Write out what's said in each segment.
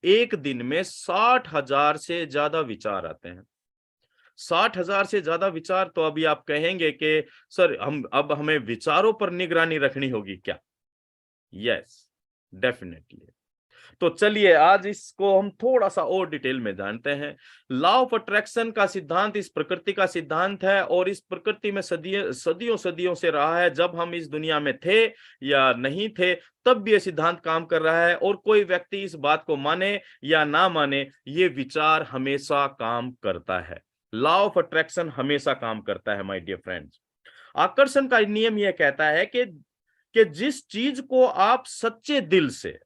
एक दिन में 60,000 से ज्यादा विचार आते हैं। 60,000 से ज्यादा विचार। तो अभी आप कहेंगे कि सर हमें विचारों पर निगरानी रखनी होगी क्या? Yes, definitely. तो चलिए आज इसको हम थोड़ा सा और डिटेल में जानते हैं। लॉ ऑफ अट्रैक्शन का सिद्धांत इस प्रकृति का सिद्धांत है और इस प्रकृति में सदियों सदियों सदियों से रहा है। जब हम इस दुनिया में थे या नहीं थे तब भी ये सिद्धांत काम कर रहा है, और कोई व्यक्ति इस बात को माने या ना माने, ये विचार हमेशा काम करता है। लॉ ऑफ अट्रैक्शन हमेशा काम करता है माय डियर फ्रेंड्स। आकर्षण का नियम यह कहता है कि जिस चीज को आप सच्चे दिल से,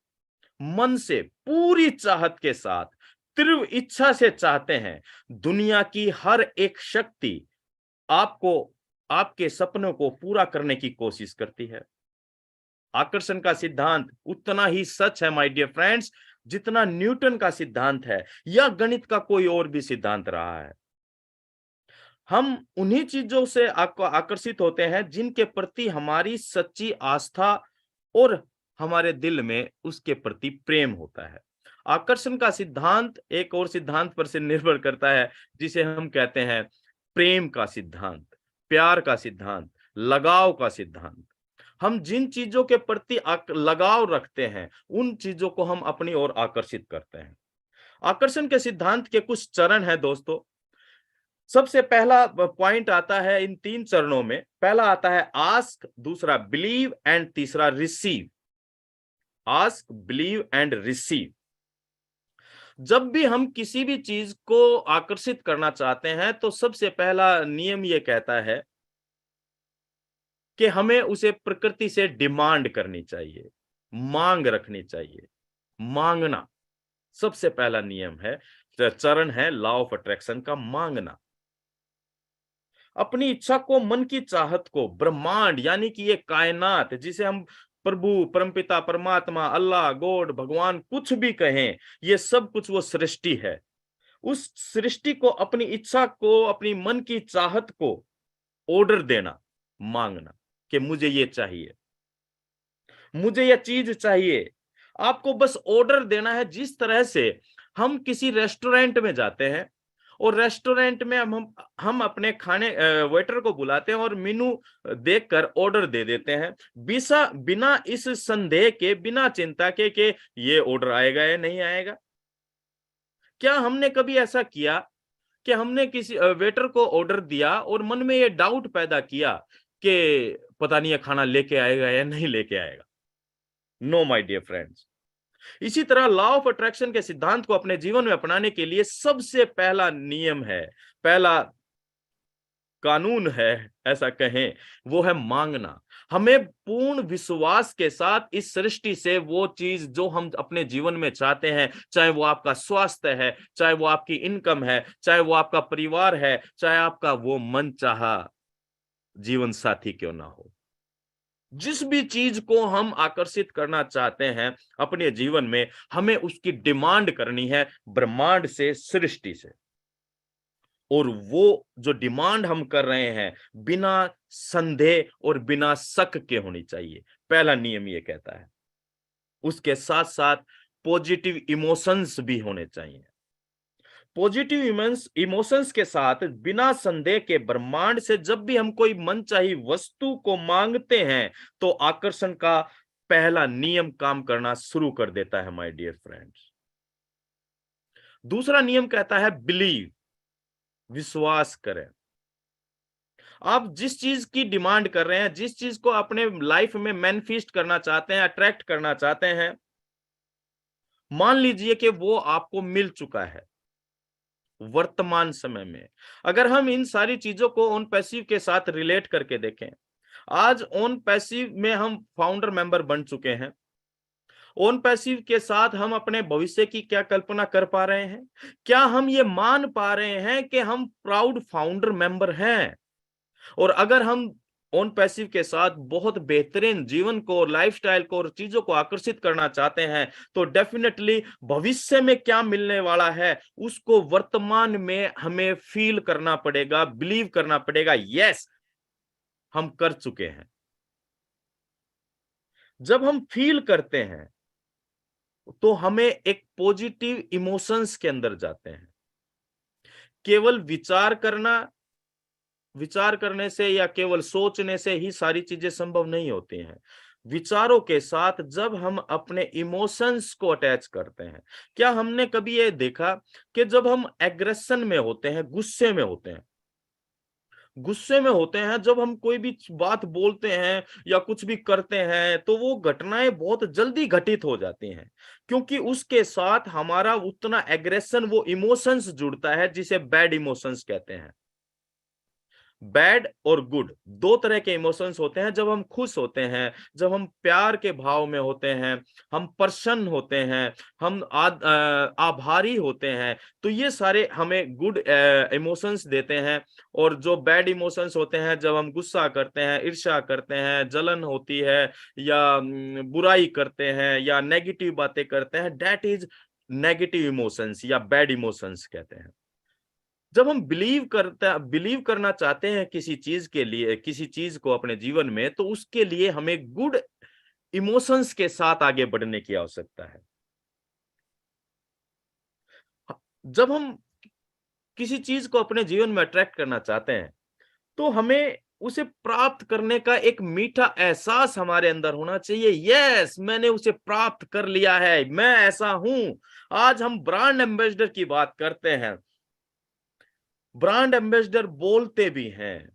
मन से, पूरी चाहत के साथ, तीव्र इच्छा से चाहते हैं, दुनिया की हर एक शक्ति आपको, आपके सपनों को पूरा करने की कोशिश करती है। आकर्षण का सिद्धांत उतना ही सच है माय डियर फ्रेंड्स जितना न्यूटन का सिद्धांत है या गणित का कोई और भी सिद्धांत रहा है। हम उन्हीं चीजों से आकर्षित होते हैं जिनके प्रति हमारी सच्ची आस्था और हमारे दिल में उसके प्रति प्रेम होता है। आकर्षण का सिद्धांत एक और सिद्धांत पर से निर्भर करता है जिसे हम कहते हैं प्रेम का सिद्धांत, प्यार का सिद्धांत, लगाव का सिद्धांत। हम जिन चीजों के प्रति लगाव रखते हैं उन चीजों को हम अपनी ओर आकर्षित करते हैं। आकर्षण के सिद्धांत के कुछ चरण हैं दोस्तों। सबसे पहला पॉइंट आता है इन 3 चरणों में। पहला आता है आस्क, दूसरा बिलीव एंड तीसरा receive. Ask, believe and receive. जब भी हम किसी भी चीज को आकर्षित करना चाहते हैं तो सबसे पहला नियम यह कहता है कि हमें उसे प्रकृति से डिमांड करनी चाहिए, मांग रखनी चाहिए। मांगना सबसे पहला नियम है, चरण है लॉ ऑफ अट्रैक्शन का, मांगना। अपनी इच्छा को, मन की चाहत को, ब्रह्मांड यानी कि ये कायनात जिसे हम प्रभु, परमपिता, परमात्मा, अल्लाह, गॉड, भगवान कुछ भी कहें, ये सब कुछ वो सृष्टि है। उस सृष्टि को अपनी इच्छा को, अपनी मन की चाहत को ऑर्डर देना, मांगना कि मुझे ये चाहिए, मुझे ये चीज चाहिए। आपको बस ऑर्डर देना है। जिस तरह से हम किसी रेस्टोरेंट में जाते हैं और रेस्टोरेंट में हम अपने खाने वेटर को बुलाते हैं और मेनू देखकर ऑर्डर दे देते हैं, बिना इस संदेह के, बिना चिंता के कि ये ऑर्डर आएगा या नहीं आएगा। क्या हमने कभी ऐसा किया कि हमने किसी वेटर को ऑर्डर दिया और मन में ये डाउट पैदा किया कि पता नहीं ये खाना लेके आएगा या नहीं लेके आएगा? No my dear friends. इसी तरह लॉ ऑफ अट्रैक्शन के सिद्धांत को अपने जीवन में अपनाने के लिए सबसे पहला नियम है, पहला कानून है ऐसा कहें, वो है मांगना। हमें पूर्ण विश्वास के साथ इस सृष्टि से वो चीज जो हम अपने जीवन में चाहते हैं, चाहे वो आपका स्वास्थ्य है, चाहे वो आपकी इनकम है, चाहे वो आपका परिवार है, चाहे आपका वो मनचाहा जीवन साथी क्यों ना हो, जिस भी चीज को हम आकर्षित करना चाहते हैं अपने जीवन में, हमें उसकी डिमांड करनी है ब्रह्मांड से, सृष्टि से। और वो जो डिमांड हम कर रहे हैं बिना संदेह और बिना शक के होनी चाहिए। पहला नियम ये कहता है। उसके साथ साथ पॉजिटिव इमोशंस भी होने चाहिए। पॉजिटिव इमोशंस के साथ बिना संदेह के ब्रह्मांड से जब भी हम कोई मनचाही वस्तु को मांगते हैं तो आकर्षण का पहला नियम काम करना शुरू कर देता है माय डियर फ्रेंड्स। दूसरा नियम कहता है बिलीव, विश्वास करें। आप जिस चीज की डिमांड कर रहे हैं, जिस चीज को अपने लाइफ में मैनिफेस्ट करना चाहते हैं, अट्रैक्ट करना चाहते हैं, मान लीजिए कि वो आपको मिल चुका है वर्तमान समय में। अगर हम इन सारी चीजों को ऑन पैसिव के साथ रिलेट करके देखें, आज ऑन पैसिव में हम फाउंडर मेंबर बन चुके हैं। ऑन पैसिव के साथ हम अपने भविष्य की क्या कल्पना कर पा रहे हैं? क्या हम ये मान पा रहे हैं कि हम प्राउड फाउंडर मेंबर हैं? और अगर हम ऑन पैसिव के साथ बहुत बेहतरीन जीवन को, लाइफस्टाइल को और चीजों को आकर्षित करना चाहते हैं तो डेफिनेटली भविष्य में क्या मिलने वाला है उसको वर्तमान में हमें फील करना पड़ेगा, बिलीव करना पड़ेगा। यस, हम कर चुके हैं। जब हम फील करते हैं तो हमें एक पॉजिटिव इमोशंस के अंदर जाते हैं। केवल विचार करने से या केवल सोचने से ही सारी चीजें संभव नहीं होती हैं। विचारों के साथ जब हम अपने इमोशंस को अटैच करते हैं, क्या हमने कभी ये देखा कि जब हम एग्रेशन में होते हैं, गुस्से में होते हैं, जब हम कोई भी बात बोलते हैं या कुछ भी करते हैं, तो वो घटनाएं बहुत जल्दी घटित हो जाती हैं, क्योंकि उसके साथ हमारा उतना एग्रेशन, वो इमोशंस जुड़ता है जिसे बैड इमोशंस कहते हैं। बैड और गुड दो तरह के इमोशंस होते हैं। जब हम खुश होते हैं, जब हम प्यार के भाव में होते हैं, हम प्रसन्न होते हैं, हम आभारी होते हैं, तो ये सारे हमें गुड इमोशंस देते हैं। और जो बैड इमोशंस होते हैं, जब हम गुस्सा करते हैं, ईर्ष्या करते हैं, जलन होती है, या बुराई करते हैं, या नेगेटिव बातें करते हैं, दैट इज नेगेटिव इमोशंस या बैड इमोशंस कहते हैं। जब हम बिलीव करना चाहते हैं किसी चीज के लिए, किसी चीज को अपने जीवन में, तो उसके लिए हमें गुड इमोशंस के साथ आगे बढ़ने की आवश्यकता है। जब हम किसी चीज को अपने जीवन में अट्रैक्ट करना चाहते हैं, तो हमें उसे प्राप्त करने का एक मीठा एहसास हमारे अंदर होना चाहिए। यस, मैंने उसे प्राप्त कर लिया है, मैं ऐसा हूं। आज हम ब्रांड एम्बेसडर की बात करते हैं, ब्रांड एम्बेसडर बोलते भी हैं,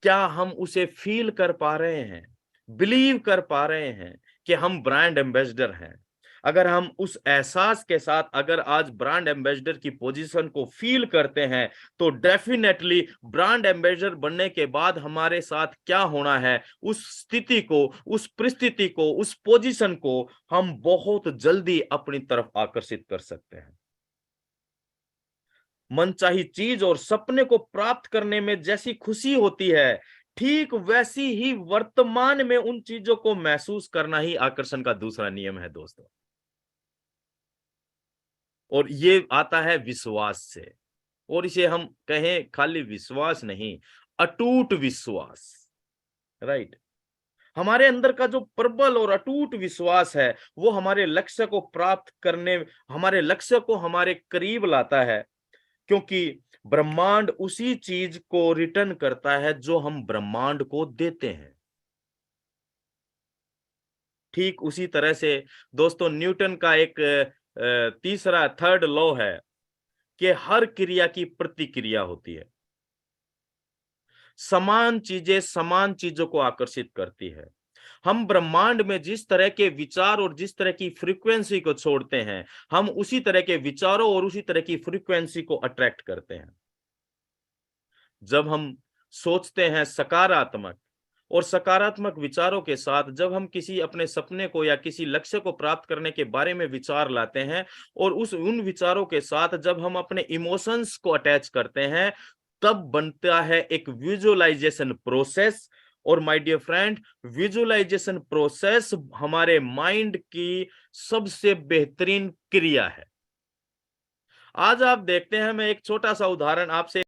क्या हम उसे फील कर पा रहे हैं, बिलीव कर पा रहे हैं कि हम ब्रांड एम्बेसडर हैं? अगर हम उस एहसास के साथ अगर आज ब्रांड एम्बेसडर की पोजीशन को फील करते हैं, तो डेफिनेटली ब्रांड एम्बेसडर बनने के बाद हमारे साथ क्या होना है, उस स्थिति को, उस परिस्थिति को, उस पोजीशन को हम बहुत जल्दी अपनी तरफ आकर्षित कर सकते हैं। मनचाही चीज और सपने को प्राप्त करने में जैसी खुशी होती है, ठीक वैसी ही वर्तमान में उन चीजों को महसूस करना ही आकर्षण का दूसरा नियम है दोस्तों। और ये आता है विश्वास से। और इसे हम कहें खाली विश्वास नहीं, अटूट विश्वास। राइट। हमारे अंदर का जो प्रबल और अटूट विश्वास है, वो हमारे लक्ष्य को प्राप्त करने, हमारे लक्ष्य को हमारे करीब लाता है। क्योंकि ब्रह्मांड उसी चीज को रिटर्न करता है जो हम ब्रह्मांड को देते हैं। ठीक उसी तरह से दोस्तों, न्यूटन का एक तीसरा थर्ड लॉ है कि हर क्रिया की प्रतिक्रिया होती है। समान चीजें समान चीजों को आकर्षित करती है। हम ब्रह्मांड में जिस तरह के विचार और जिस तरह की फ्रीक्वेंसी को छोड़ते हैं, हम उसी तरह के विचारों और उसी तरह की फ्रीक्वेंसी को अट्रैक्ट करते हैं। जब हम सोचते हैं सकारात्मक और सकारात्मक विचारों के साथ, जब हम किसी अपने सपने को या किसी लक्ष्य को प्राप्त करने के बारे में विचार लाते हैं, और उन विचारों के साथ जब हम अपने इमोशंस को अटैच करते हैं, तब बनता है एक विजुअलाइजेशन प्रोसेस। और my dear friend, visualisation process हमारे माइंड की सबसे बेहतरीन क्रिया है। आज आप देखते हैं, मैं एक छोटा सा उदाहरण आपसे